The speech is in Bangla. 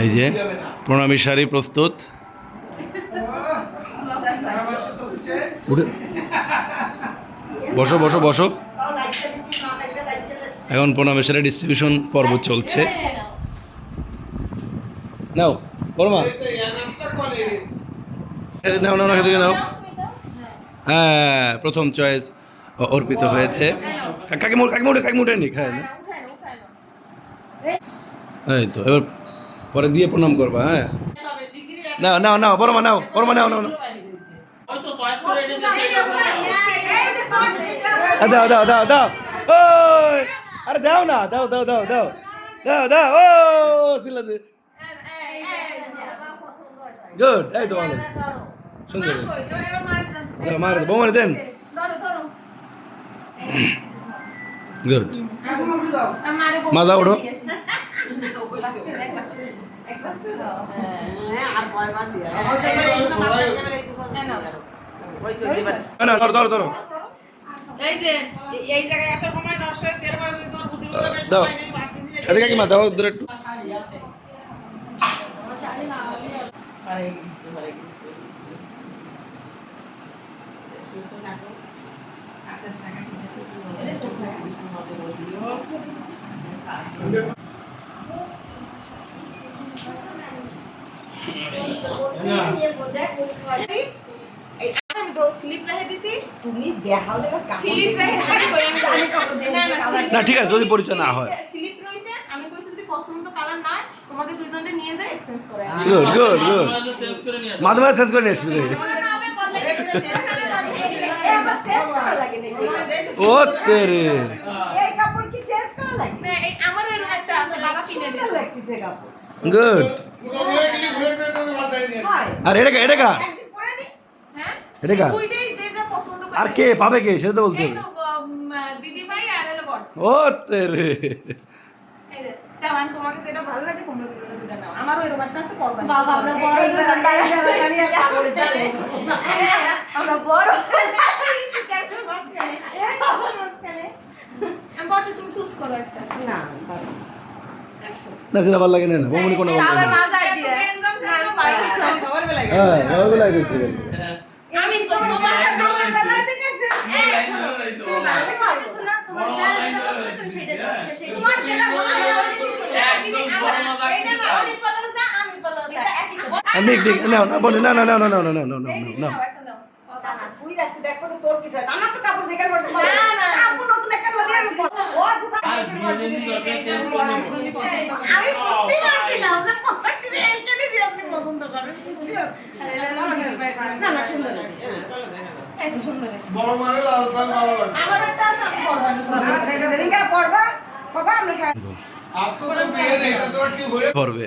এই যে প্রণামী শাড়ি প্রস্তুত। বসো বসো বসো। এখন প্রণামী শাড়ি ডিস্ট্রিবিউশন পর্ব চলছে। নাও বর্মা, নাও নাও খেতে নাও। হ্যাঁ, প্রথম চয়েস অর্পিত হয়েছে। কাকে উঠে নি খায় না। এই তো এবার পরে দিয়ে প্রণাম করবা। হ্যাঁ, নাও নাও নাও বর্মা, নাও বর্মা, নাও নাও নাও। দাও দাও দাও দাও। ওই আরে দাও না, দাও দাও দাও দাও দাও দাও। ও সিলাতে গুড। এই তো ভালো, সুন্দর হয়েছে। দাও মারে, বৌমারে দেন। গুড। মাজা ওঠো। ধরো ধরো ধরো। দাও সাথে কাকিমা, দাও ধরে একটু। না ঠিক আছে, যদি পরিচয় না হয়। Good good good. মাধ্যমে চেঞ্জ করে নিয়ে আসবি। ও তেরে গুড। আর এটা এটা কা এটা কা আর কে পাবে, কে সেটা তো বলতে হবে। ও তেরে না, যেটা ভালো লাগে না বৌমনি কোনো হ্যাঁ বেলায় গেছি। নাও না বলে, না না না না না না না না না। করবে